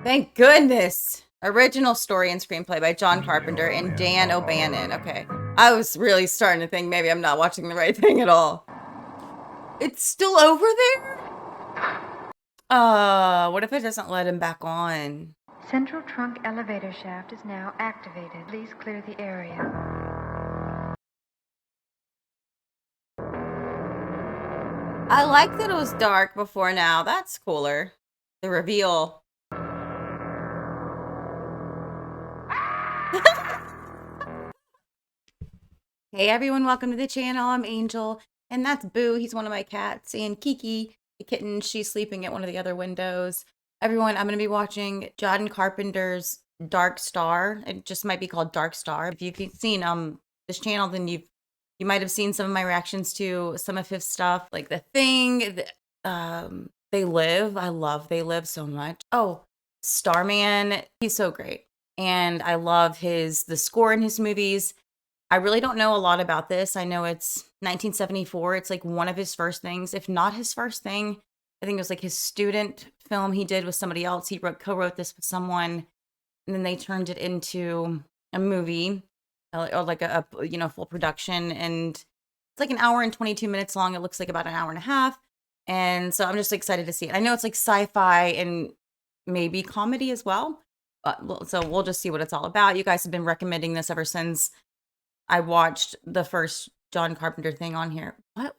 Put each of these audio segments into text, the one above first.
Thank goodness. Original story and screenplay by John Carpenter and Dan O'Bannon. Okay. I was really starting to think maybe I'm not watching the right thing at all. It's still over there? What if it doesn't let him back on? Central trunk elevator shaft is now activated. Please clear the area. I like that it was dark before now. That's cooler. The reveal. Hey everyone, welcome to the channel. I'm Angel, and that's Boo. He's one of my cats, and Kiki, the kitten, she's sleeping at one of the other windows. Everyone, I'm going to be watching John Carpenter's Dark Star. It just might be called Dark Star. If you've seen this channel, then you might have seen some of my reactions to some of his stuff, like The Thing, They Live. I love They Live so much. Oh, Starman, he's so great. And I love the score in his movies. I really don't know a lot about this. I know it's 1974. It's like one of his first things, if not his first thing. I think it was like his student film he did with somebody else. He co-wrote this with someone, and then they turned it into a movie, or like a full production. And it's like an hour and 22 minutes long. It looks like about an hour and a half. And so I'm just excited to see it. I know it's like sci-fi and maybe comedy as well. So we'll just see what it's all about. You guys have been recommending this ever since I watched the first John Carpenter thing on here. What?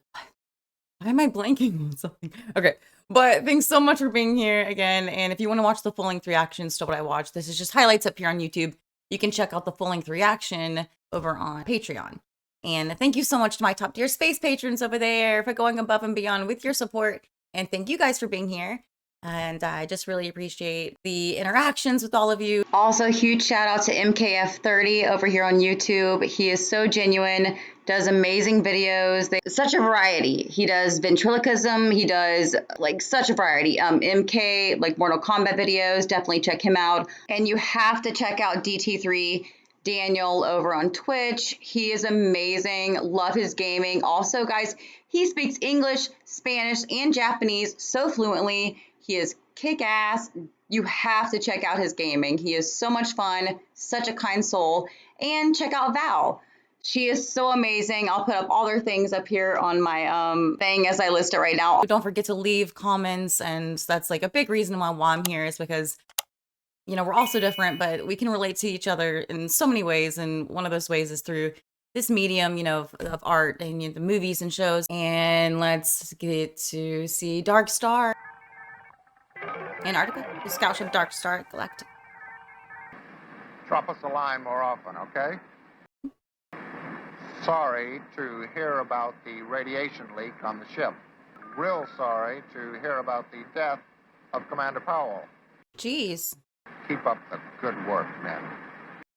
Why am I blanking on something? Okay. But thanks so much for being here again. And if you want to watch the full-length reactions to what I watched, this is just highlights up here on YouTube. You can check out the full-length reaction over on Patreon. And thank you so much to my top tier space patrons over there for going above and beyond with your support. And thank you guys for being here. And I just really appreciate the interactions with all of you. Also, huge shout out to MKF30 over here on YouTube. He is so genuine, does amazing videos. Such a variety. He does ventriloquism. He does like such a variety. MK, like Mortal Kombat videos. Definitely check him out. And you have to check out DTIII Daniel over on Twitch. He is amazing. Love his gaming. Also, guys, he speaks English, Spanish, and Japanese so fluently. He is kick-ass. You have to check out his gaming. He is so much fun, such a kind soul. And check out Val. She is so amazing. I'll put up all their things up here on my thing as I list it right now. Don't forget to leave comments, and that's like a big reason why I'm here is because, you know, we're all so different, but we can relate to each other in so many ways, and one of those ways is through this medium, you know, of art and the movies and shows. And let's get to see Dark Star. Antarctica? The scout ship Dark Star Galactic. Drop us a line more often, okay? Sorry to hear about the radiation leak on the ship. Real sorry to hear about the death of Commander Powell. Jeez. Keep up the good work, men.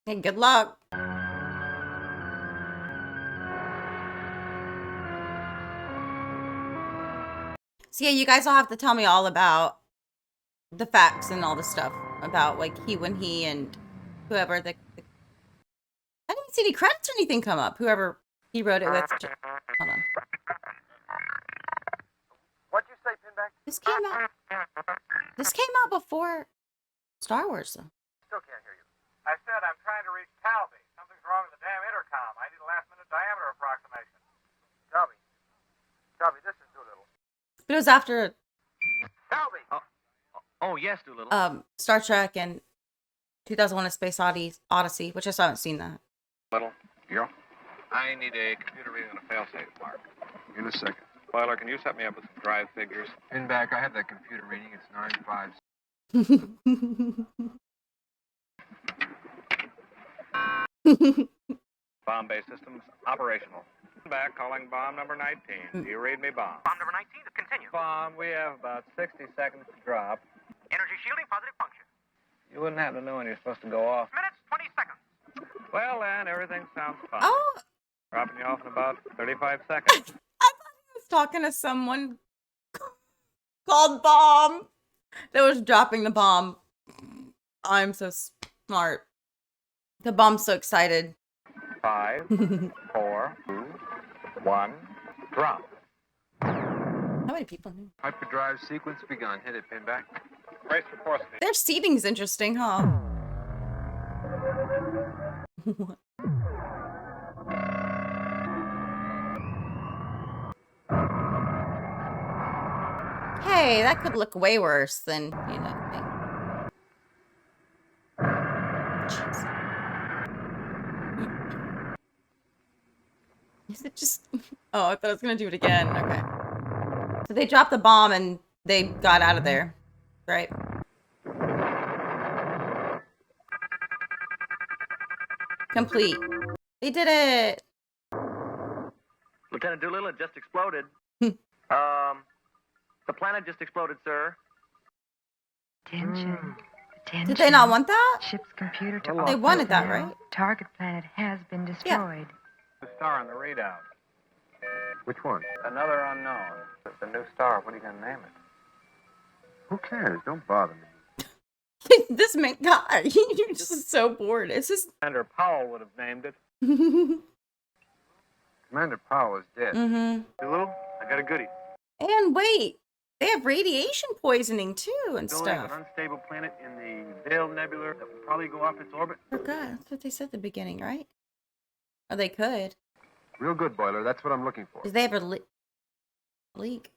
Hey, good luck. So yeah, you guys will have to tell me all about the facts and all the stuff about like when he and whoever I didn't see any credits or anything come up. Whoever he wrote it with. Hold on. What'd you say, Pinback? This came out before Star Wars, though. Still can't hear you. I said I'm trying to reach Talby. Something's wrong with the damn intercom. I need a last-minute diameter approximation. Talby, this is Doolittle. But it was after Talby! Oh, yes, Doolittle. Star Trek and 2001: A Space Odyssey, which I still haven't seen that. Little, you. I need a computer reading and a failsafe, Mark. In a second. Spoiler, can you set me up with some drive figures? Pinback, I have that computer reading. It's 9.5. Bomb-based systems operational. Back calling bomb number 19. Do you read me, bomb? Bomb number 19, continue. Bomb, we have about 60 seconds to drop. Energy shielding, positive function. You wouldn't happen to know when you're supposed to go off. Minutes, 20 seconds. Well, then, everything sounds fine. Oh, Dropping you off in about 35 seconds. I thought he was talking to someone called Bomb that was dropping the bomb. I'm so smart. The bomb's so excited. 5, 4, 2, 1, drop. How many people knew? Hyperdrive sequence begun. Hit it, Pinback. Brace for force. Their seating's interesting, huh? Hey, that could look way worse than, you know. Jeez. Is it just... Oh, I thought I was going to do it again. Okay. So they dropped the bomb and they got out of there. Right? Complete. They did it. Lieutenant Doolittle, it just exploded. The planet just exploded, sir. Attention. Attention. Did they not want that? Ship's computer to They off wanted that, personnel. right? Target planet has been destroyed. The star on the readout. Which one? Another unknown. The new star. What are you going to name it? Who cares? Don't bother me. This man, God, you're just so bored. It's just. Commander Powell would have named it. Commander Powell is dead. Doolittle, I got a goodie. And wait, they have radiation poisoning too and Building stuff. an unstable planet in the Veil Nebula that will probably go off its orbit. Oh God, that's what they said at the beginning, right? Or they could. Real good, Boiler. That's what I'm looking for. Because they have a leak.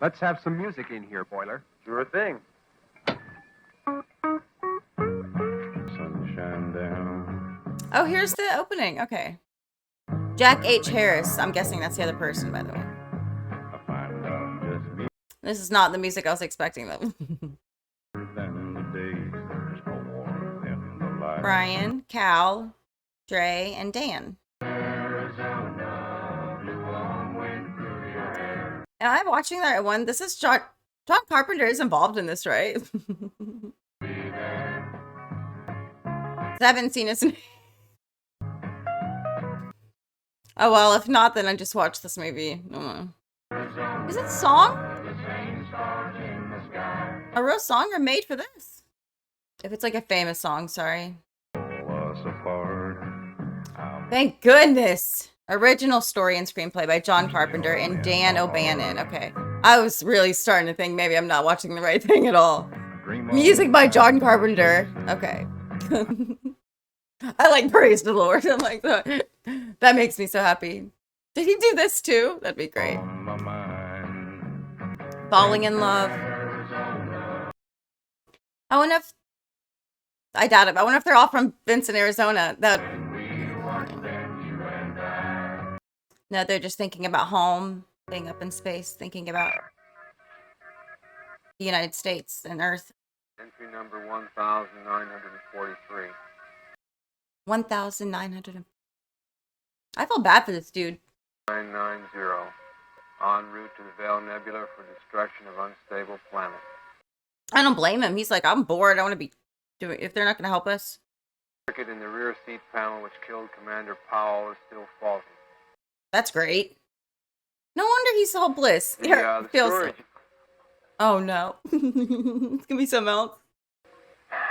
Let's have some music in here, Boiler. Sure thing. Sunshine down. Oh, here's the opening. Okay. Jack H. Harris. I'm guessing that's the other person, by the way. This is not the music I was expecting, though. Brian, Cal, Dre, and Dan. Am I watching that one? This is John Carpenter is involved in this, right? I haven't seen his name. Oh, well, if not, then I just watched this movie. Is it a song? A real song or made for this? If it's like a famous song, sorry. Thank goodness. Original story and screenplay by John Carpenter and Dan O'Bannon. Okay. I was really starting to think maybe I'm not watching the right thing at all. Music by John Carpenter. Okay. I like Praise the Lord. I'm like, that makes me so happy. Did he do this too? That'd be great. Falling in Love. I wonder if... I doubt it. I wonder if they're all from Vincent, Arizona. No, they're just thinking about home, being up in space, thinking about the United States and Earth. Entry number 1943. 1,900. I feel bad for this dude. 990. En route to the Veil Nebula for destruction of unstable planet. I don't blame him. He's like, I'm bored. I want to be doing... If they're not going to help us. Circuit in the rear seat panel which killed Commander Powell is still faulty. That's great. No wonder he's hopeless. The storage. Oh no. It's gonna be something else.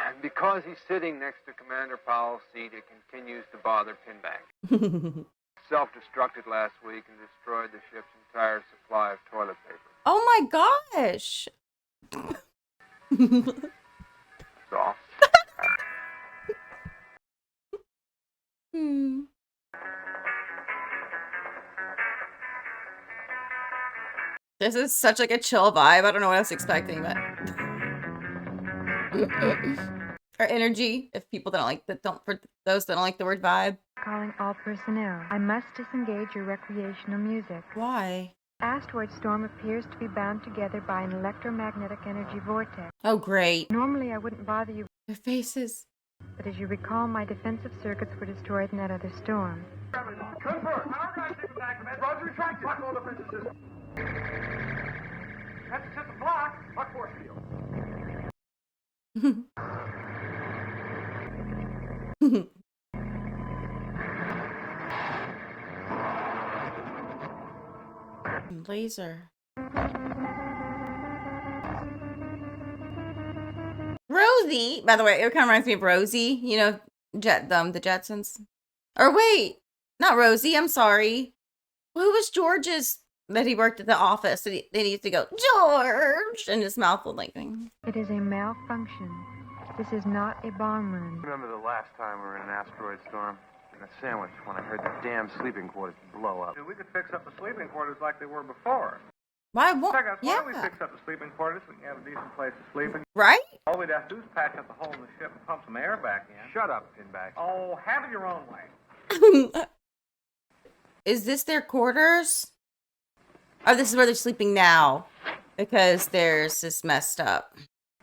And because he's sitting next to Commander Powell's seat, it continues to bother Pinback. Self-destructed last week and destroyed the ship's entire supply of toilet paper. Oh my gosh. Soft. This is such like a chill vibe. I don't know what I was expecting, but or energy. If people that don't like that don't for those that don't like the word vibe. Calling all personnel. I must disengage your recreational music. Why? Asteroid storm appears to be bound together by an electromagnetic energy vortex. Oh great. Normally I wouldn't bother you, Their faces. but as you recall, my defensive circuits were destroyed in that other storm. Confirm. Unorganized ship attack, command. Roger, retract. Lock all defensive systems. Defensive system block. Lock force field. Laser. Rosie, by the way, it kind of reminds me of Rosie, you know, the Jetsons. Or wait, not Rosie, I'm sorry. Who was George's that he worked at the office. And then he used to go, George, and his mouth would like. It is a malfunction. This is not a bomb run. Remember the last time we were in an asteroid storm? In a sandwich when I heard the damn sleeping quarters blow up. Dude, we could fix up the sleeping quarters like they were before. Why won't? Check out, why Yeah. don't we fix up the sleeping quarters? We can have a decent place to sleep. And Right? all we'd have to do is patch up the hole in the ship and pump some air back in. Shut up, Pinback. Oh, have it your own way. Is this their quarters? Oh, this is where they're sleeping now. Because theirs is messed up.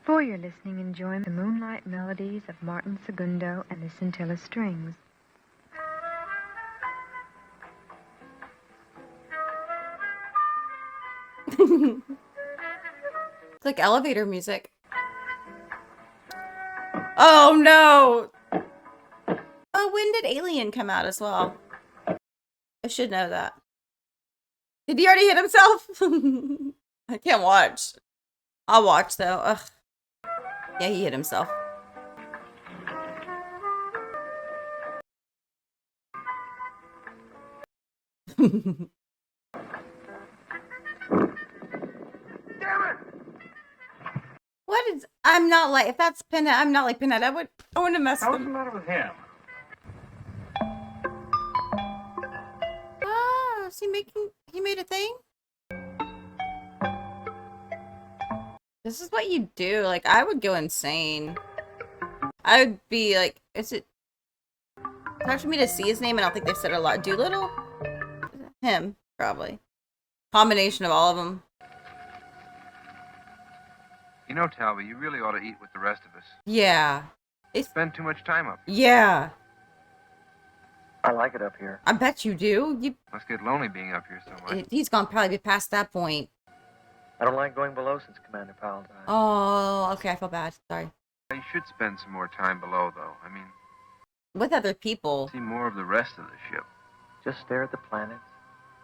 For your listening enjoyment, the moonlight melodies of Martin Segundo and the Scintilla Strings. It's like elevator music. Oh no! Oh, when did Alien come out as well? I should know that. Did he already hit himself? I can't watch. I'll watch though. Ugh. Yeah, he hit himself. What is? I'm not like if that's Pinhead. I'm not like Pinhead. I wouldn't mess with What's the him. matter with him? Ah, is he making? He made a thing. This is what you do. Like I would go insane. I would be like, is it? It's hard for me to see his name, and I don't think they've said it a lot. Doolittle? Him, probably. Combination of all of them. You know, Talbot, you really ought to eat with the rest of us. Yeah. It's Spend too much time up. yeah. I like it up here. I bet you do. You. Must get lonely being up here so much. He's gone probably be past that point. I don't like going below since Commander Powell died. Oh, okay. I feel bad. Sorry. You should spend some more time below, though. I mean, With other people. see more of the rest of the ship. Just stare at the planets.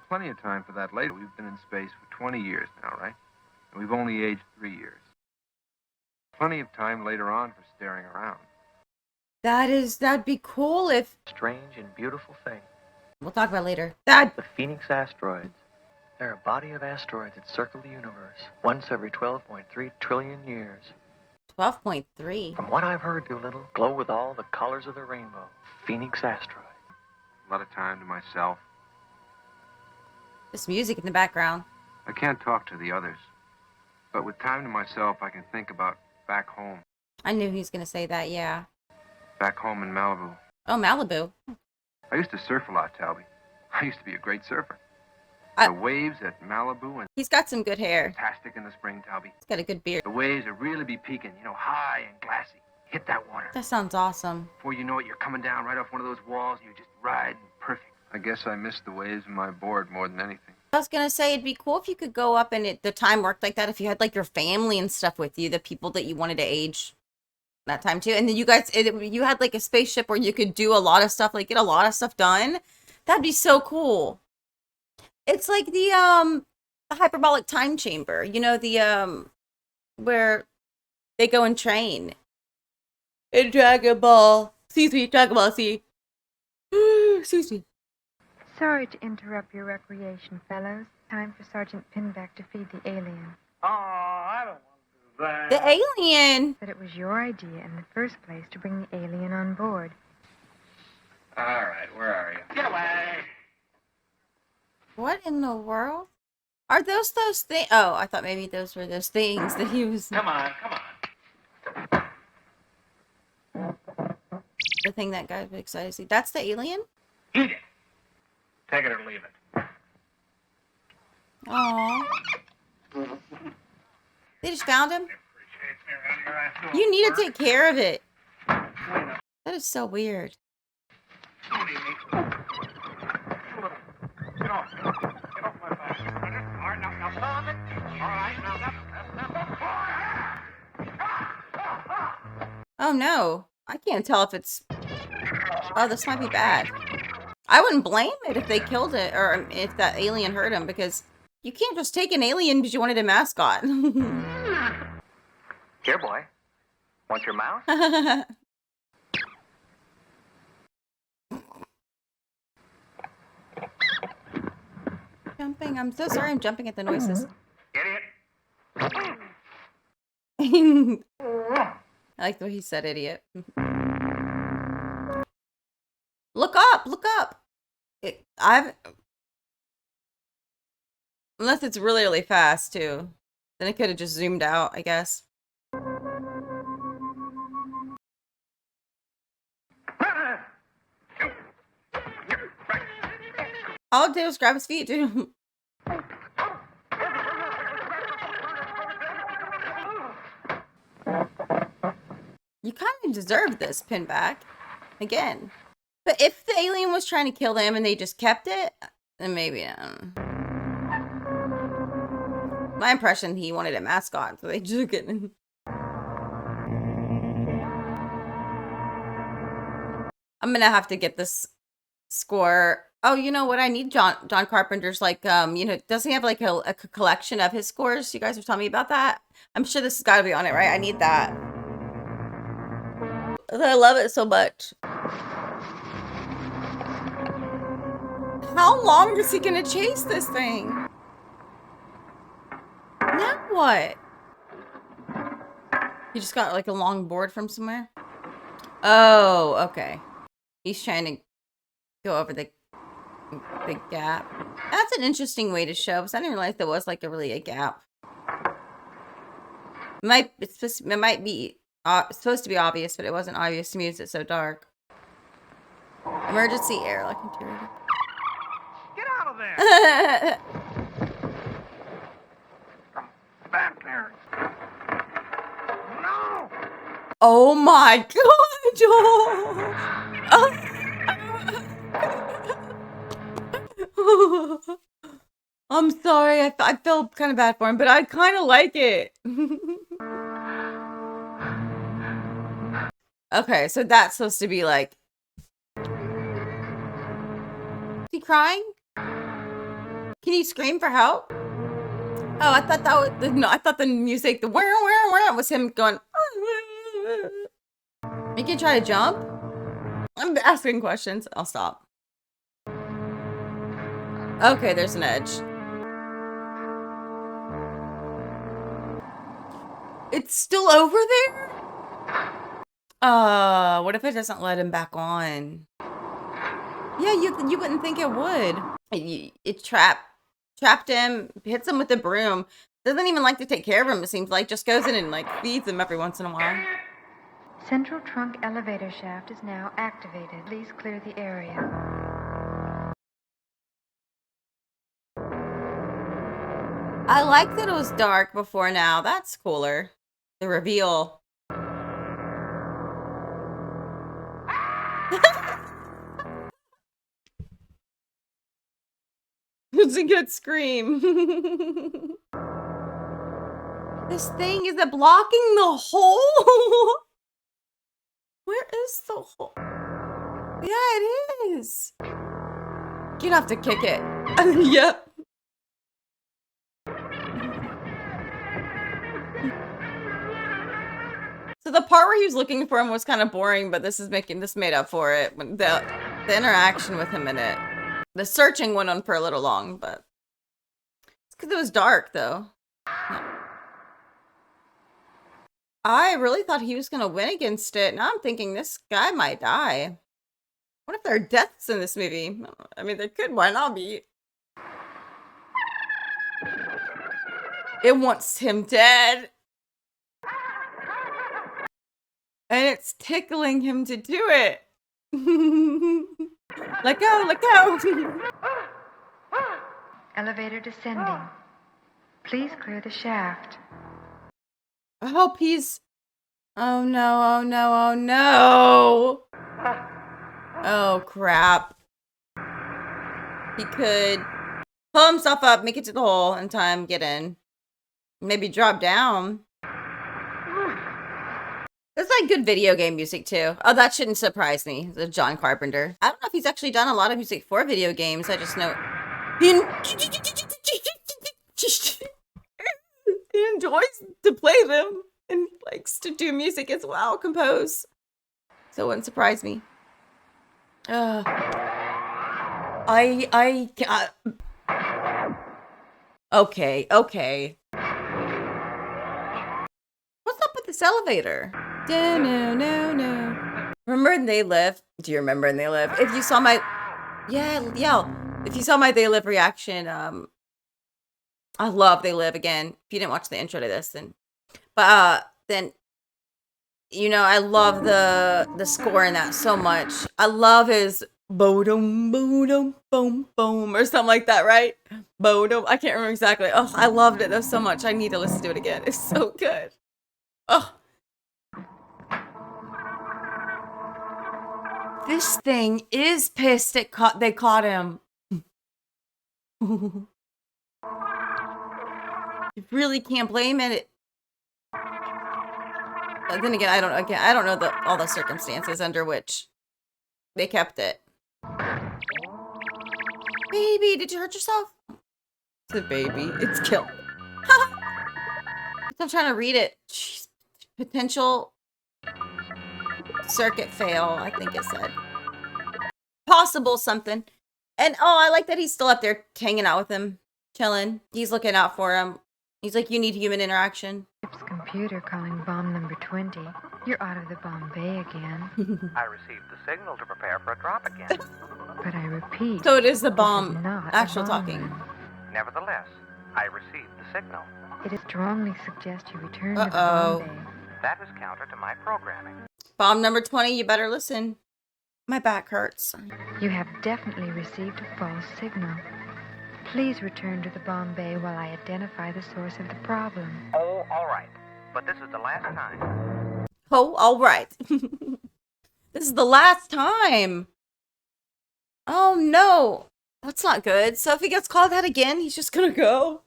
Plenty of time for that later. We've been in space for 20 years now, right? And we've only aged 3 years. Plenty of time later on for staring around. That'd be cool if. Strange and beautiful thing. We'll talk about it later. Dad. The Phoenix asteroids. They're a body of asteroids that circle the universe once every 12.3 trillion years. 12.3. From what I've heard, Doolittle, glow with all the colors of the rainbow. Phoenix asteroids. A lot of time to myself. This music in the background. I can't talk to the others. But with time to myself, I can think about back home. I knew he was gonna say that. Yeah. Back home in Malibu. Oh, Malibu. I used to surf a lot, Talby. I used to be a great surfer. I- The waves at Malibu and He's got some good hair. fantastic in the spring, Talby. He's got a good beard. The waves would really be peaking, you know, high and glassy. Hit that water. That sounds awesome. Before you know it, you're coming down right off one of those walls and you're just riding perfect. I guess I missed the waves and my board more than anything. I was gonna say it'd be cool if you could go up and the time worked like that. If you had like your family and stuff with you, the people that you wanted to age that time too, and then you guys, you had like a spaceship where you could do a lot of stuff, like get a lot of stuff done. That'd be so cool. It's like the hyperbolic time chamber, you know, the where they go and train in Dragon Ball. Excuse me, Dragon Ball Z. Excuse me. Sorry to interrupt your recreation, fellows. Time for Sergeant Pinback to feed the alien. Oh, I don't want to do that. The alien. But it was your idea in the first place to bring the alien on board. All right, where are you? Get away. What in the world? Are those things? Oh, I thought maybe those were those things that he was. Come on, come on. The thing that guy was excited to see. That's the alien? Eat it. Take it or leave it. Aww. They just found him? Appreciate me around your ass doing You need to work. take care of it. Clean up. That is so weird. Don't eat me. Get off. Get off my back. All right, now stop it. All right, now that's. Oh no. I can't tell if it's. Oh, this might be bad. I wouldn't blame it if they killed it or if that alien hurt him because you can't just take an alien because you wanted a mascot. Here, boy. Want your mouse? Jump jumping. I'm so sorry I'm jumping at the noises. Idiot. I like the way he said idiot. Look up! Look up! Unless it's really, really fast, too. Then it could have just zoomed out, I guess. All it did was grab his feet, dude. You kind of deserve this, Pinback. Again. But if the alien was trying to kill them and they just kept it, then maybe. My impression, he wanted a mascot, so they just took it. I'm gonna have to get this score. Oh, you know what? I need John Carpenter's, like, you know, doesn't he have like a collection of his scores? You guys were telling me about that. I'm sure this has got to be on it, right? I need that. I love it so much. How long is he gonna chase this thing? Now what? He just got like a long board from somewhere? Oh, okay. He's trying to go over the gap. That's an interesting way to show, because I didn't realize there was like a gap. It's supposed to be obvious, but it wasn't obvious to me. It's so dark. Emergency airlock interior. Get out of there! Come back there. No! Oh my god! Oh. I'm sorry. I feel kind of bad for him, but I kind of like it. Okay, so that's supposed to be like... Is he crying? Can he scream for help? Oh, I thought that was... No, I thought the music, the where was him going... You can try to jump? I'm asking questions. I'll stop. Okay, there's an edge. It's still over there? What if it doesn't let him back on? Yeah, you wouldn't think it would. It trapped him, hits him with the broom. Doesn't even like to take care of him, it seems like. Just goes in and like feeds him every once in a while. Central trunk elevator shaft is now activated. Please clear the area. I like that it was dark before now. That's cooler. The reveal. It's a good scream. This thing, is it blocking the hole? Where is the hole? Yeah, it is. You'd have to kick it. Yep. So the part where he was looking for him was kind of boring, but this made up for it. The interaction with him in it. The searching went on for a little long, but it's because it was dark, though. Yeah. I really thought he was going to win against it. Now I'm thinking this guy might die. What if there are deaths in this movie? I mean, there could. Why not be? It wants him dead. And it's tickling him to do it. Let go, let go. Elevator descending. Please clear the shaft. I hope he's... Oh no, oh no, oh no. Oh crap. He could pull himself up, make it to the hole in time, get in. Maybe drop down. It's like good video game music too. Oh, that shouldn't surprise me. The John Carpenter. I don't know if he's actually done a lot of music for video games. I just know he enjoys to play them and likes to do music as well, compose. So it wouldn't surprise me. Okay, okay. What's up with this elevator? No. Remember in They Live? Do you remember in They Live? If you saw my... Yeah. If you saw my They Live reaction, I love They Live again. If you didn't watch the intro to this, then... But, then... You know, I love the score in that so much. I love his... Bo-dum, bo-dum, boom, boom, or something like that, right? Bo-dum. I can't remember exactly. Oh, I loved it though so much. I need to listen to it again. It's so good. Oh. This thing is pissed they caught him. You really can't blame it. Then again, I don't know all the circumstances under which they kept it. Baby, did you hurt yourself? It's a baby. It's killed. I'm trying to read it. Jeez. Potential circuit fail, I think it said. Possible something. And oh, I like that he's still up there hanging out with him, chilling. He's looking out for him. He's like, you need human interaction. Ship's computer calling bomb number 20. You're out of the bomb bay again. I received the signal to prepare for a drop again. But I repeat. So it is the this bomb. is not Actual a bomb talking. run. Nevertheless, I received the signal. It is strongly suggest you return to the Uh-oh. bomb bay. That was counter to my programming. Bomb number 20, you better listen. My back hurts. You have definitely received a false signal. Please return to the bomb bay while I identify the source of the problem. Oh, all right. But this is the last time. Oh, all right. This is the last time. Oh, no. That's not good. So if he gets called out again, he's just gonna go.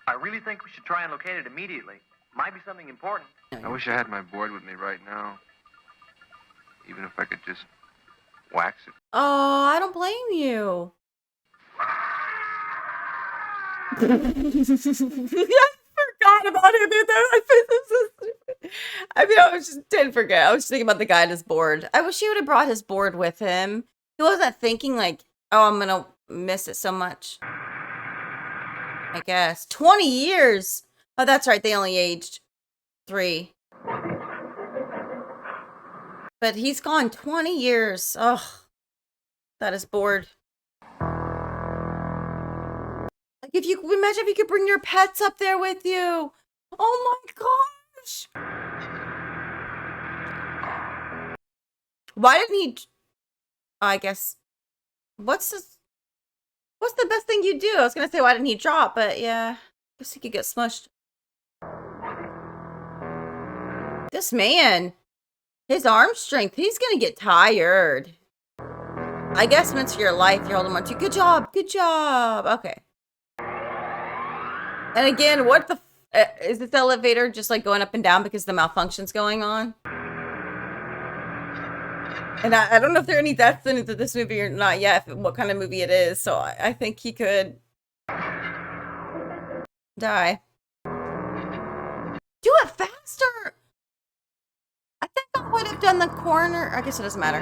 I really think we should try and locate it immediately. Might be something important. I wish I had my board with me right now. Even if I could just wax it. Oh, I don't blame you. I forgot about him in there. I mean, I didn't forget. I was just thinking about the guy and his board. I wish he would have brought his board with him. He wasn't thinking like, oh, I'm gonna miss it so much. I guess 20 years. Oh, that's right. They only aged 3. But he's gone 20 years. Ugh, that is bored. Like, if you imagine if you could bring your pets up there with you. Oh my gosh. Why didn't he? I guess. What's the best thing you do? I was gonna say why didn't he drop, but yeah, I guess he could get smushed. This man, his arm strength, he's gonna get tired. I guess when it's your life, you're holding on to. Good job. Okay. And again, what the is this elevator just like going up and down because the malfunction's going on? And I don't know if there are any deaths in this movie or not yet, what kind of movie it is. So I think he could die. Do it faster! I think I would have done the corner. I guess it doesn't matter.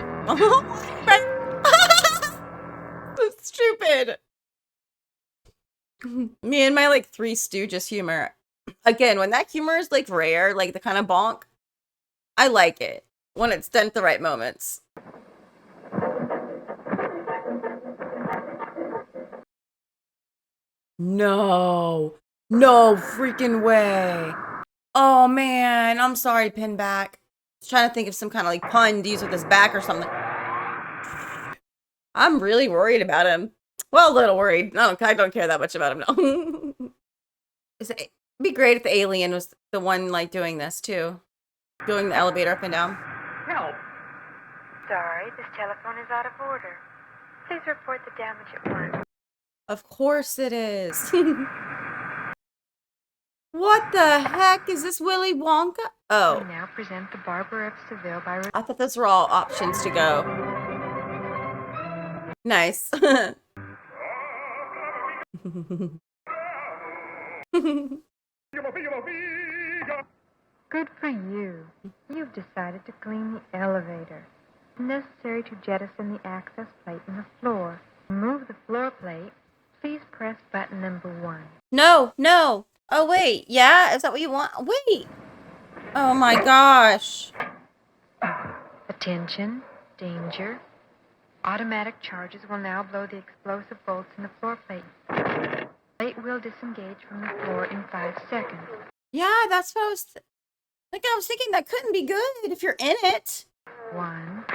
So stupid. Me and my like Three Stooges humor. Again, when that humor is like rare, like the kind of bonk, I like it. When it's done at the right moments. No freaking way. Oh man, I'm sorry, Pinback. I was trying to think of some kind of like pun to use with his back or something. I'm really worried about him. Well, a little worried. I don't care that much about him, no. It'd be great if the alien was the one like doing this too. Doing the elevator up and down. Help! Sorry, this telephone is out of order. Please report the damage at once. Of course it is. What the heck? Is this Willy Wonka? Oh. We now present the Barber of Seville by... I thought those were all options to go. Nice. Good for you. You've decided to clean the elevator. Necessary to jettison the access plate in the floor. Remove the floor plate, Please press button number 1. No, no. Oh, wait. Yeah? Is that what you want? Wait. Oh, my gosh. Attention, danger. Automatic charges will now blow the explosive bolts in the floor plate. Plate will disengage from the floor in 5 seconds. Yeah, that's what I was... I was thinking that couldn't be good if you're in it. 1.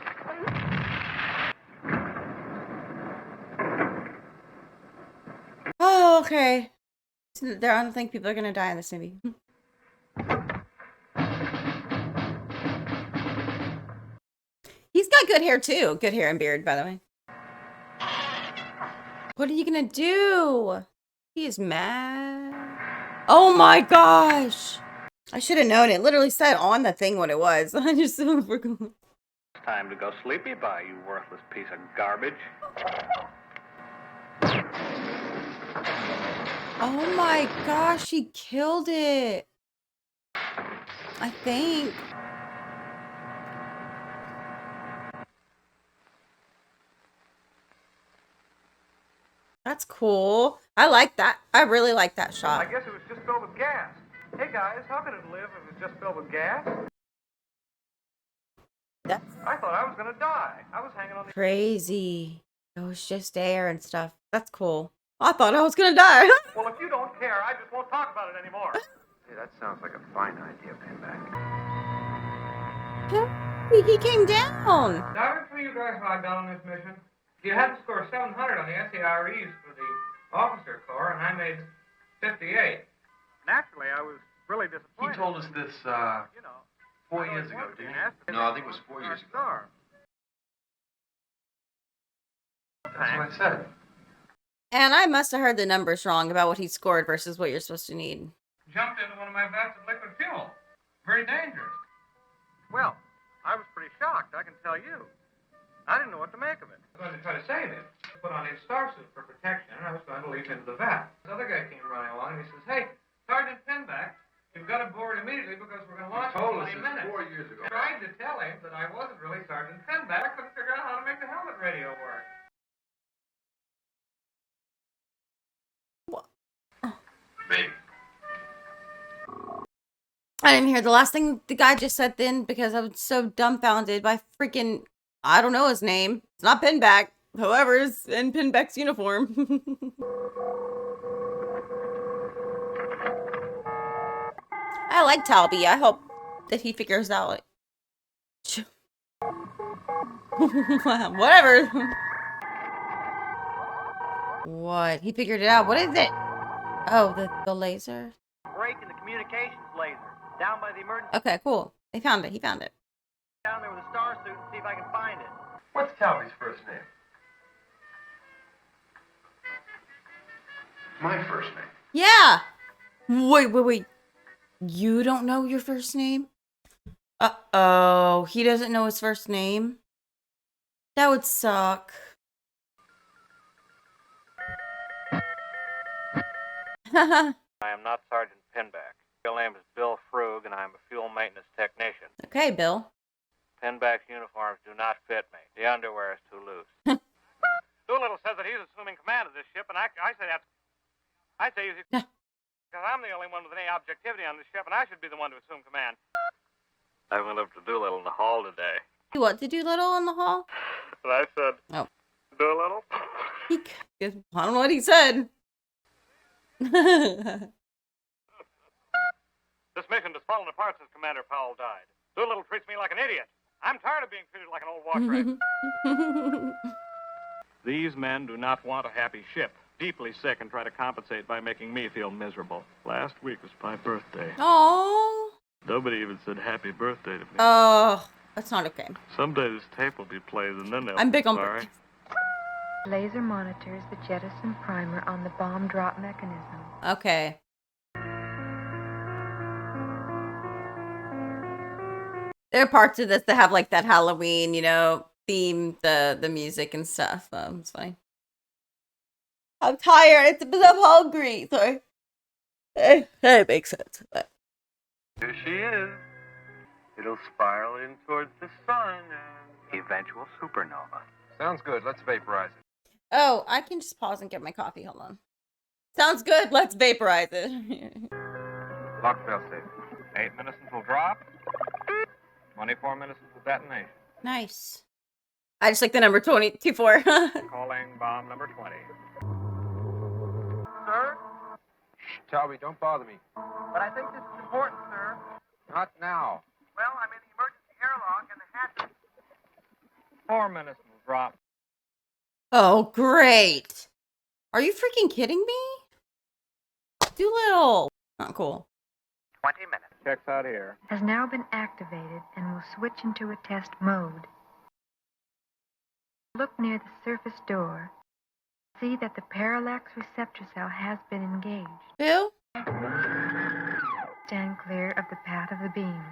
Oh, okay. I don't think people are gonna die in this movie. He's got good hair too. Good hair and beard, by the way. What are you gonna do? He is mad. Oh my gosh! I should have known. It literally said on the thing what it was. I just forgot. Time to go sleepy bye, you worthless piece of garbage. Oh my gosh, he killed it. I think. That's cool. I like that. I really like that I shot. guess it was just filled with gas. Hey guys, how could it live if it was just filled with gas? That's I thought I was gonna die. I was hanging on the... crazy. It was just air and stuff. That's cool. I thought I was gonna die. Well, if you don't care, I just won't talk about it anymore. Hey, that sounds like a fine idea, Pinback. He came down. Now, for you guys how I got on this mission. You had to score 700 on the SAREs for the officer corps, and I made 58. Naturally, I was really disappointed. He told us this, You know, 4 years ago, didn't he? No, I think it was 4 years ago. That's what I said. And I must have heard the numbers wrong about what he scored versus what you're supposed to need. Jumped into one of my vats of liquid fuel. Very dangerous. Well, I was pretty shocked, I can tell you. I didn't know what to make of it. I was going to try to save him. Put on his starsuit for protection, and I was going to leap into the vat. This other guy came running along, and he says, "Hey, Sergeant Pinback, you've got to board immediately because we're going to launch in 20 minutes. 4 years ago. I tried to tell him that I wasn't really Sergeant Pinback. I couldn't figure out how to make the helmet radio work. Maybe. I didn't hear the last thing the guy just said then because I was so dumbfounded by freaking, I don't know his name. It's not Pinback. Whoever's in Pinback's uniform. I like Talby. I hope that he figures out. Whatever. What? He figured it out. What is it? Oh, the laser? Break in the communications laser. Down by the emergency. Okay, cool. They found it. He found it. Down there with a star suit and see if I can find it. What's Talby's first name? My first name. Yeah. Wait. You don't know your first name? Uh-oh. He doesn't know his first name? That would suck. I am not Sergeant Pinback. Real name is Bill Frug, and I am a fuel maintenance technician. Okay, Bill. Pinback's uniforms do not fit me. The underwear is too loose. Doolittle says that he's assuming command of this ship, and I say that's... I say he's... Because I'm the only one with any objectivity on this ship, and I should be the one to assume command. I went up to Doolittle in the hall today. What did Doolittle in the hall? And I said, Oh. Doolittle? I don't know what he said. This mission has fallen apart since Commander Powell died. Doolittle treats me like an idiot. I'm tired of being treated like an old wash rag. These men do not want a happy ship. Deeply sick and try to compensate by making me feel miserable. Last week was my birthday. Oh. Nobody even said happy birthday to me. Oh, that's not okay. Someday this tape will be played and then they'll I'm big on sorry. Laser monitors the jettison primer on the bomb drop mechanism. Okay. There are parts of this that have like that Halloween, theme, the music and stuff. It's funny. I'm tired. It's because I'm hungry. Sorry. That makes sense. But. Here she is. It'll spiral in towards the sun and... Eventual supernova. Sounds good. Let's vaporize it. Oh, I can just pause and get my coffee. Hold on. Sounds good. Let's vaporize it. Lock fail safe. 8 minutes until drop. 24 minutes until detonation. Nice. I just like the number 24. Calling bomb number 20. Sir? Shh, Toby, don't bother me. But I think this is important, sir. Not now. Well, I'm in the emergency airlock and the hatch. 4 minutes until drop. Oh, great. Are you freaking kidding me? Doolittle. Not cool. 20 minutes. Checks out here. Has now been activated and will switch into a test mode. Look near the surface door. See that the parallax receptor cell has been engaged. Bill? Stand clear of the path of the beam.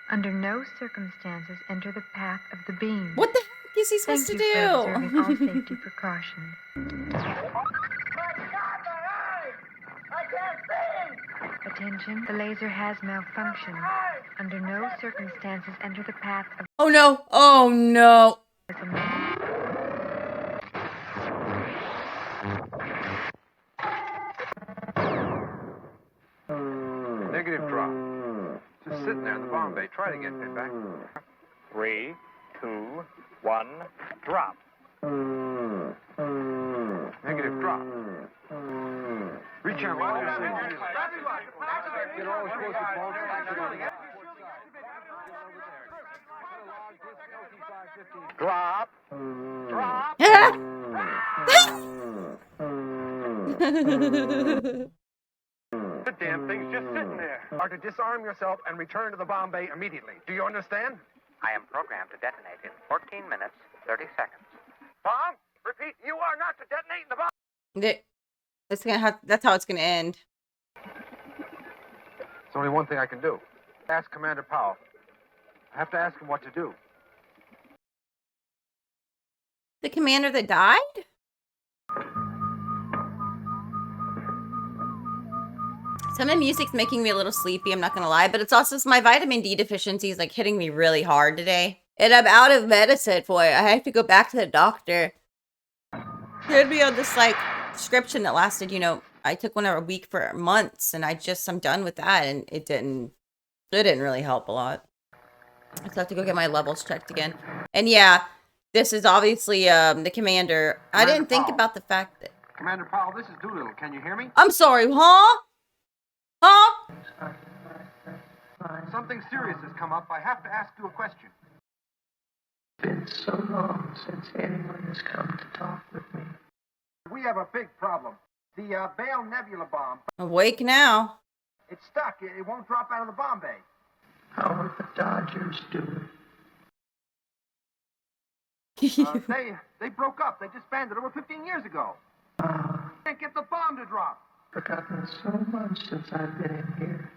Under no circumstances enter the path of the beam. What the heck is he supposed Thank to you for do? observing all safety precautions. Attention, the laser has malfunctioned. Under no circumstances enter the path of Oh no. Oh no. the beam. Negative drop. Just sitting there in the bomb bay. Try it again, Pinback. 3, 2, 1, drop. Negative drop. Reach out. Get all explosive bolts activated. Drop. Drop. The damn thing's just sitting there. Are to disarm yourself and return to the bomb bay immediately. Do you understand? I am programmed to detonate in 14 minutes, 30 seconds. Bomb? Repeat, you are not to detonate in the bomb. That's how it's gonna end. There's only one thing I can do. Ask Commander Powell. I have to ask him what to do. The commander that died? Some of the music's making me a little sleepy, I'm not gonna lie, but it's also my vitamin D deficiency is like hitting me really hard today. And I'm out of medicine for it. I have to go back to the doctor. They had me on this like prescription that lasted, I took one a week for months, and I'm done with that, and it didn't really help a lot. I still have to go get my levels checked again. And yeah, this is obviously the commander. I didn't think about the fact that Commander Powell, this is Doolittle. Can you hear me? I'm sorry, huh? Huh? Something serious has come up. I have to ask you a question. It's been so long since anyone has come to talk with me. We have a big problem. The Bale Nebula bomb, Awake now. it's stuck. It won't drop out of the bomb bay. How would the Dodgers do They broke up. They disbanded over 15 years ago. Can't get the bomb to drop. Forgotten so much since I've been in here.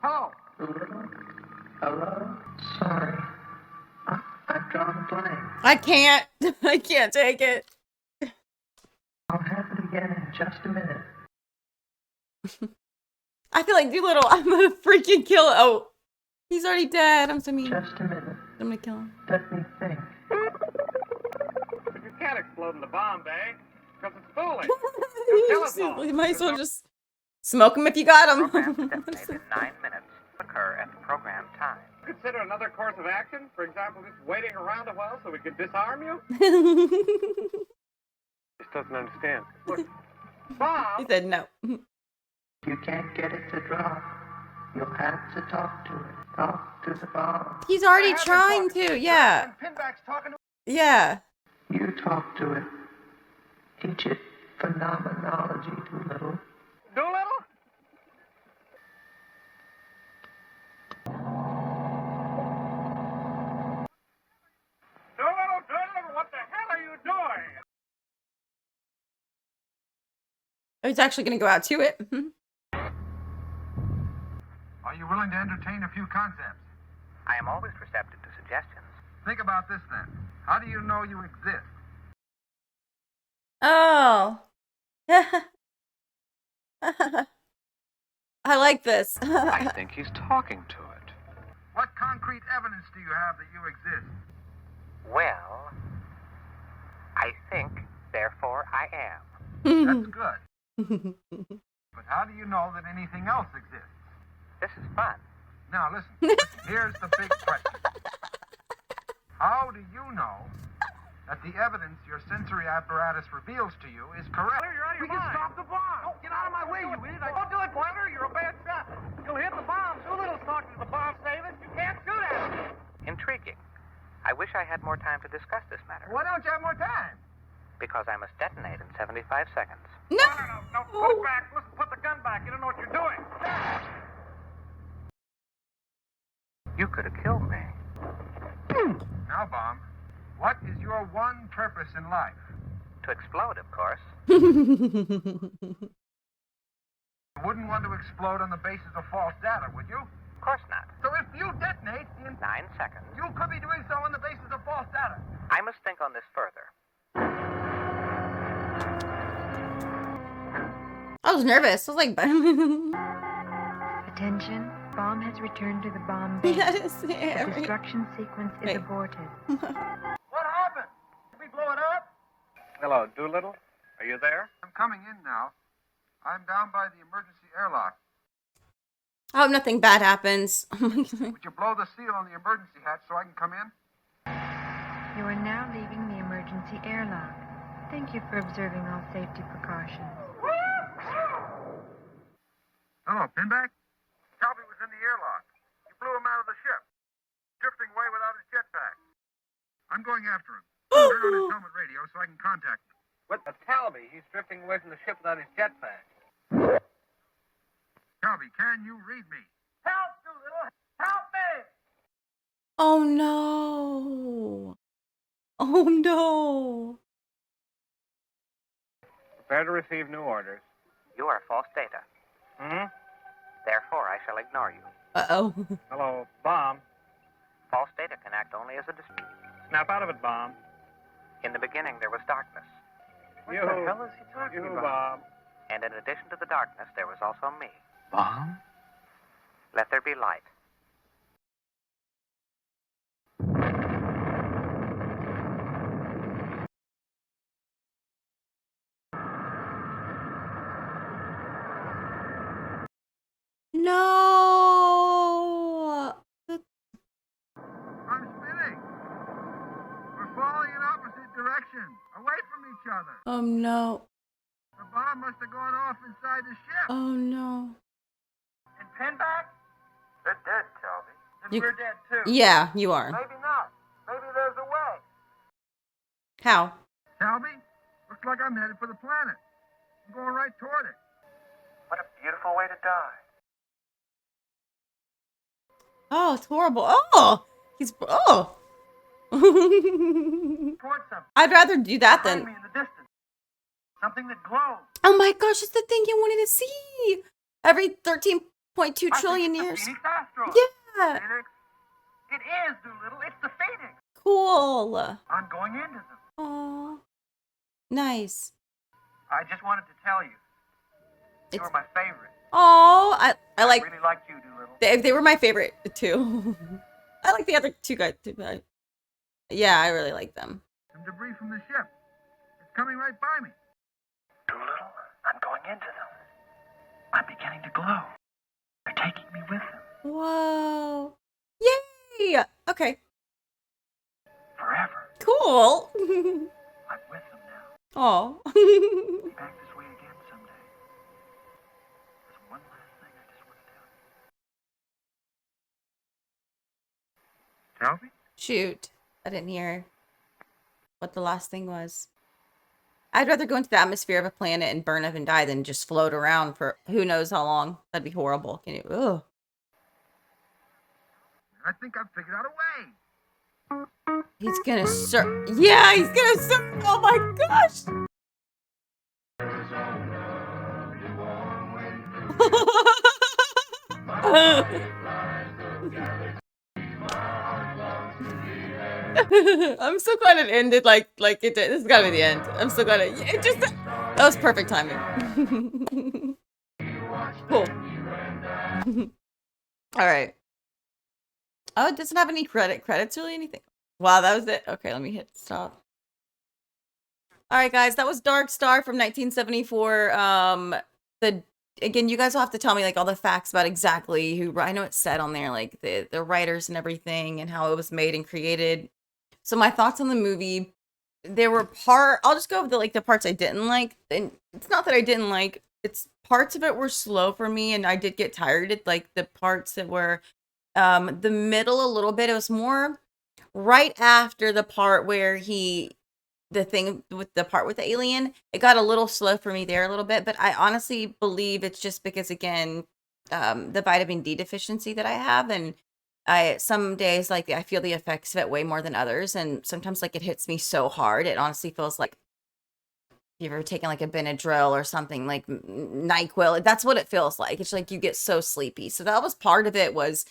Hello? Hello? Sorry. I've drawn a blank. I can't take it. I'll have it again in just a minute. I feel like Doolittle, I'm gonna freaking kill it. Oh, he's already dead. I'm so mean. Just a minute. I'm gonna kill him. Let me think. You can't explode in the bomb bay because it's foolish. You'll kill us all. You might as well just smoke him if you got him. Program to detonate in 9 minutes. Occur at the program time. Consider another course of action. For example, just waiting around a while so we can disarm you. Just doesn't understand. Look, Bob. He said no. You can't get it to drop. You'll have to talk to it. Talk to the bomb. He's already trying to. Yeah. Pinback's talking to... Yeah. You talk to it. Teach it phenomenology, Doolittle. Doolittle? Doolittle, what the hell are you doing? Oh, he's actually gonna go out to it. Are you willing to entertain a few concepts? I am always receptive to suggestions. Think about this then. How do you know you exist? Oh. I like this. I think he's talking to it. What concrete evidence do you have that you exist? Well, I think Therefore, I am. That's good. But how do you know that anything else exists? This is fun. Now, listen. Here's the big question. How do you know that the evidence your sensory apparatus reveals to you is correct? You're out of your We can mind. stop the bomb. Oh, get out of my way, you idiot. Don't do it, Boiler. You're a bad shot. You'll hit the bomb. Doolittle's talking to the bomb savers. You can't shoot at him. Intriguing. I wish I had more time to discuss this matter. Why don't you have more time? Because I must detonate in 75 seconds. No. No. Put it back. Listen, put the gun back. You don't know what you're doing. You could have killed me. Now, Bomb, what is your one purpose in life? To explode, of course. You wouldn't want to explode on the basis of false data, would you? Of course not. So if you detonate in 9 seconds. you could be doing so on the basis of false data. I must think on this further. I was nervous. I was like, Attention, bomb has returned to the bomb bay. yes, The destruction sequence is Wait. aborted. What happened? Did we blow it up? Hello, Doolittle. Are you there? I'm coming in now. I'm down by the emergency airlock. I hope nothing bad happens. Would you blow the seal on the emergency hatch so I can come in? You are now leaving the emergency airlock. Thank you for observing all safety precautions. Hello, Pinback? Calvi was in the airlock. You blew him out of the ship. Drifting away without his jetpack. I'm going after him. Turn on his helmet radio so I can contact him. What? That's Talby. He's drifting away from the ship without his jetpack. Calvi, can you read me? Help, Doolittle! Help me! Oh no. Oh no. Prepare to receive new orders. You are false data. Hmm? Therefore, I shall ignore you. Uh-oh. Hello, Bomb. False data can act only as a dispute. Snap out of it, Bomb. In the beginning, there was darkness. What the hell is he talking about? Bob. And in addition to the darkness, there was also me. Bomb? Let there be light. No. I'm spinning. We're falling in opposite directions, away from each other. Oh no. The bomb must have gone off inside the ship. Oh no. And Pinback? They're dead, Calvi. And You- we're dead, too. Yeah, you are. Maybe not. Maybe there's a way. How? Calvi, looks like I'm headed for the planet. I'm going right toward it. What a beautiful way to die. Oh, it's horrible. Oh, he's oh. Toward something. I'd rather do that Behind than. me in the distance. Something that glows. Oh my gosh, it's the thing you wanted to see. Every 13.2 trillion I think years. it's the Phoenix asteroid. Yeah. Phoenix. It is, Doolittle. It's the Phoenix. Cool. I'm going into them. Oh, nice. I just wanted to tell you. You It's were my favorite. oh, I like I really liked you, Doolittle. they were my favorite too. I like the other two guys too, but yeah, I really like them. Some debris from the ship. It's coming right by me. Doolittle, I'm going into them. I'm beginning to glow. They're taking me with them Whoa! Yay! Okay, forever. cool. I'm with them now. Oh. Be back this way again someday. There's one last thing I just want to tell you. Calvi? Shoot, I didn't hear what the last thing was. I'd rather go into the atmosphere of a planet and burn up and die than just float around for who knows how long. That'd be horrible. Can you? Ugh. I think I've figured out a way. He's gonna surf. Yeah, he's gonna surf. Oh my gosh. I'm so glad it ended like it did. This has gotta be the end. I'm so glad it just that was perfect timing. Cool. All right. Oh, it doesn't have any credits really anything. Wow, that was it. Okay, let me hit stop. All right, guys, that was Dark Star from 1974. Again, you guys will have to tell me like all the facts about exactly who. I know it's said on there, like the writers and everything, and how it was made and created. So my thoughts on the movie. There were I'll just go with the parts I didn't like. And it's not that I didn't like. It's parts of it were slow for me, and I did get tired. It like the parts that were the middle a little bit. It was more right after the part where the thing with the part with the alien, it got a little slow for me there a little bit, but I honestly believe it's just because again, the vitamin D deficiency that I have, and some days like I feel the effects of it way more than others, and sometimes like it hits me so hard, it honestly feels like if you've ever taken like a Benadryl or something like NyQuil, that's what it feels like. It's like you get so sleepy. So that was part of it was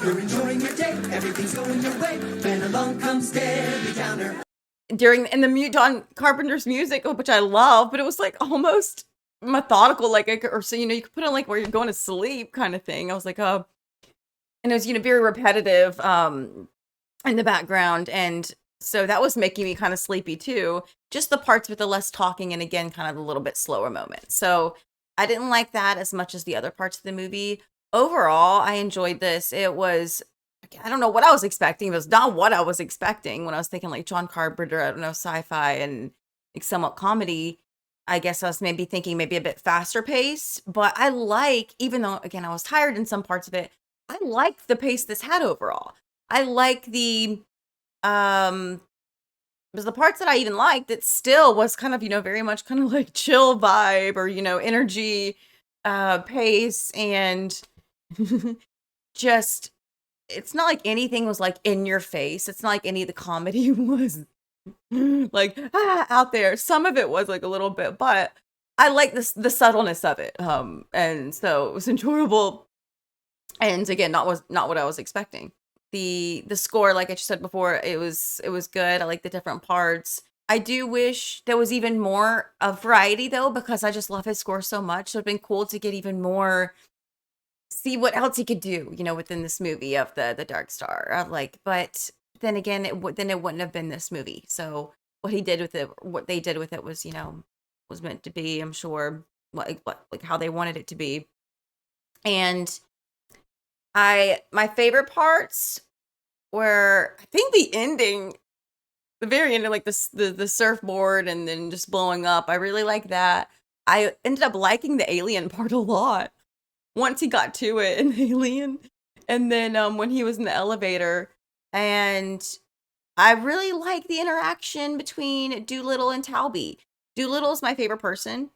You're enjoying your day, everything's going your way. When along comes Debbie Downer. in the John Carpenter's music, which I love, but it was like almost methodical, like or so you could put on like where you're going to sleep kind of thing. I was like, oh, and it was very repetitive in the background, and so that was making me kind of sleepy too. Just the parts with the less talking and again kind of a little bit slower moment. So I didn't like that as much as the other parts of the movie. Overall, I enjoyed this. It was, I don't know what I was expecting. It was not what I was expecting when I was thinking like John Carpenter, I don't know, sci-fi and like somewhat comedy. I guess I was maybe thinking maybe a bit faster pace, but I like, even though again, I was tired in some parts of it, I like the pace this had overall. I like was the parts that I even liked that still was kind of, very much kind of like chill vibe or, energy, pace, and just, it's not like anything was like in your face. It's not like any of the comedy was like out there. Some of it was like a little bit, but I like the subtleness of it. And so it was enjoyable. And again, not what I was expecting. The score, like I just said before, it was good. I like the different parts. I do wish there was even more of variety though, because I just love his score so much. So it'd been cool to get even more, see what else he could do, within this movie of the Dark Star. Of like, but then again, it wouldn't have been this movie. So what they did with it was, was meant to be. I'm sure, like how they wanted it to be. And my favorite parts were, I think, the ending, the very ending, like the surfboard and then just blowing up. I really like that. I ended up liking the alien part a lot once he got to it, in Alien, and then when he was in the elevator, and I really like the interaction between Doolittle and Talby. Doolittle is my favorite person.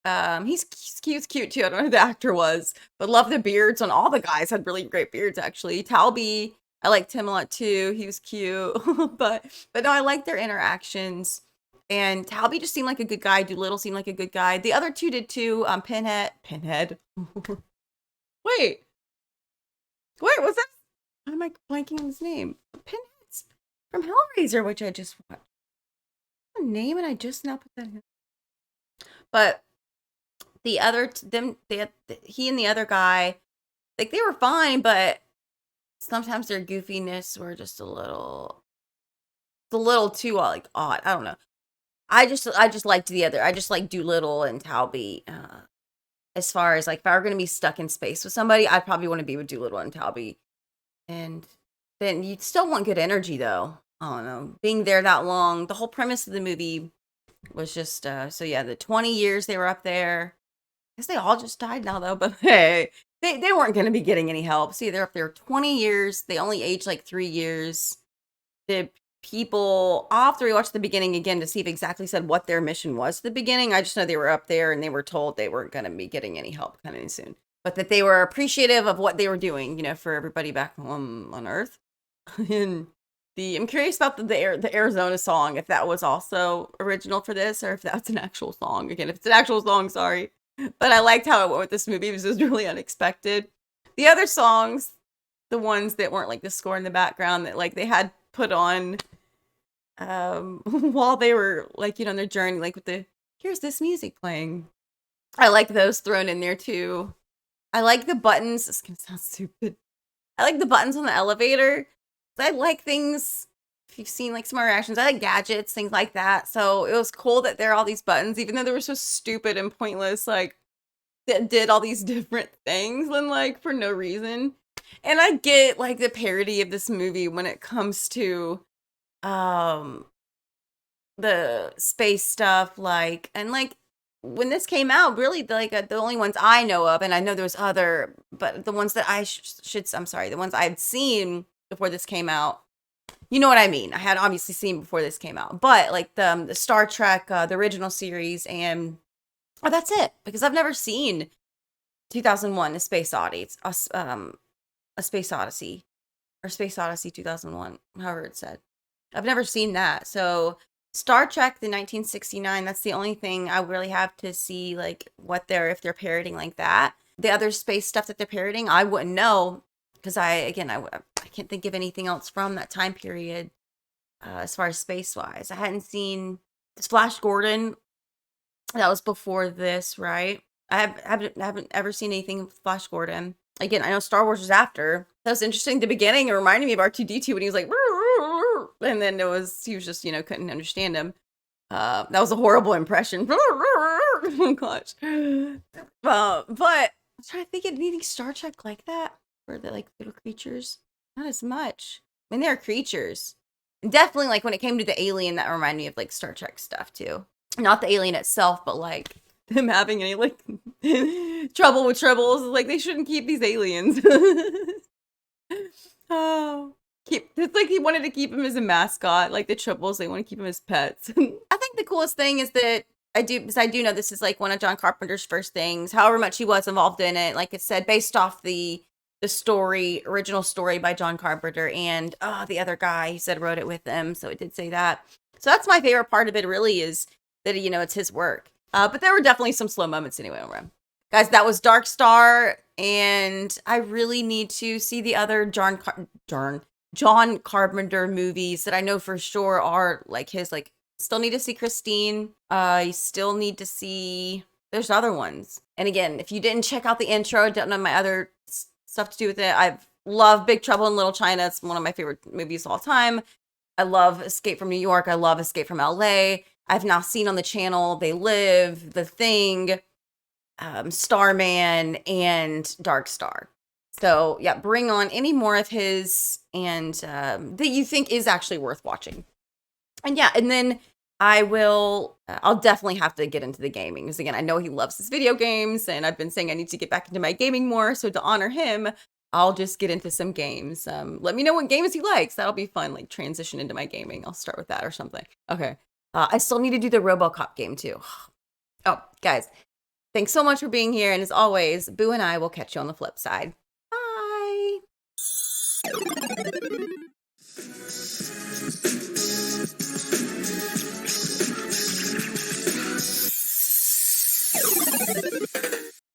He's cute too. I don't know who the actor was, but love the beards on all the guys. Had really great beards actually. Talby, I liked him a lot too. He was cute, but no, I like their interactions. And Talby just seemed like a good guy. Doolittle seemed like a good guy. The other two did too. Pinhead. Wait, what's that? Why am I blanking on his name? Pinhead's from Hellraiser, which I just watched. The name, and I just now put that in. But the other he and the other guy, like they were fine, but sometimes their goofiness were just a little too like odd. I don't know. I just liked I just like Doolittle and Talby. As far as like if I were gonna be stuck in space with somebody, I'd probably want to be with Doolittle and Talby. And then you'd still want good energy though. I don't know. Being there that long, the whole premise of the movie was just so yeah, the 20 years they were up there. I guess they all just died now though, but hey, they weren't gonna be getting any help. See, they're up there 20 years, they only aged like 3 years. The people, I'll have to rewatch the beginning again to see if exactly said what their mission was at the beginning. I just know they were up there and they were told they weren't going to be getting any help kind of soon, but that they were appreciative of what they were doing, for everybody back on Earth. And I'm curious about the Arizona song, if that was also original for this or if that's an actual song. Again, if it's an actual song, sorry, but I liked how it went with this movie. It was just really unexpected. The other songs, the ones that weren't like the score in the background that like they had put on while they were like on their journey, like with here's this music playing, I like those thrown in there too. I like the buttons. This can sound stupid. I like the buttons on the elevator. I like things if you've seen like some of my reactions, I like gadgets, things like that. So it was cool that there are all these buttons, even though they were so stupid and pointless, like that did all these different things and like for no reason. And I get like the parody of this movie when it comes to um the space stuff, like, and like when this came out, really like the only ones I know of, and I know there's other, but the ones that I I'm sorry, the ones I'd seen before this came out, you know what I mean? I had obviously seen before this came out, but like the Star Trek, the original series, and oh, that's it, because I've never seen 2001: A Space Odyssey, A Space Odyssey, or Space Odyssey 2001, however it's said. I've never seen that. So Star Trek, the 1969, that's the only thing I really have to see, like what if they're parroting like that. The other space stuff that they're parroting, I wouldn't know, because I can't think of anything else from that time period as far as space wise. I hadn't seen Flash Gordon. That was before this, right? I haven't ever seen anything with Flash Gordon. Again, I know Star Wars was after. That was interesting. At the beginning, it reminded me of R2-D2 when he was like, and then he was just, couldn't understand him. That was a horrible impression. Oh gosh. But I'm trying to think of anything Star Trek like that, for the like little creatures. Not as much. I mean, they're creatures. And definitely, like when it came to the alien, that reminded me of like Star Trek stuff too. Not the alien itself, but like them having any like trouble with tribbles. Like they shouldn't keep these aliens. Oh, it's like he wanted to keep him as a mascot, like the tribbles. They want to keep him as pets. I think the coolest thing is that I do know this is like one of John Carpenter's first things. However much he was involved in it, like it said, based off the original story by John Carpenter and the other guy, he said wrote it with him. So it did say that. So that's my favorite part of it. Really, is that it's his work. But there were definitely some slow moments anyway. Guys, that was Dark Star, and I really need to see the other John Carpenter movies that I know for sure are like his. Like, still need to see Christine. You still need to see. There's other ones. And again, if you didn't check out the intro, don't know my other stuff to do with it. I've loved Big Trouble in Little China. It's one of my favorite movies of all time. I love Escape from New York. I love Escape from LA. I've now seen on the channel They Live, The Thing, Starman, and Dark Star. So yeah, bring on any more of his and that you think is actually worth watching. And yeah, and then I'll definitely have to get into the gaming, because again, I know he loves his video games, and I've been saying I need to get back into my gaming more. So to honor him, I'll just get into some games. Let me know what games he likes. That'll be fun, like transition into my gaming. I'll start with that or something. Okay. I still need to do the RoboCop game too. Oh, guys, thanks so much for being here. And as always, Boo and I will catch you on the flip side. Bye.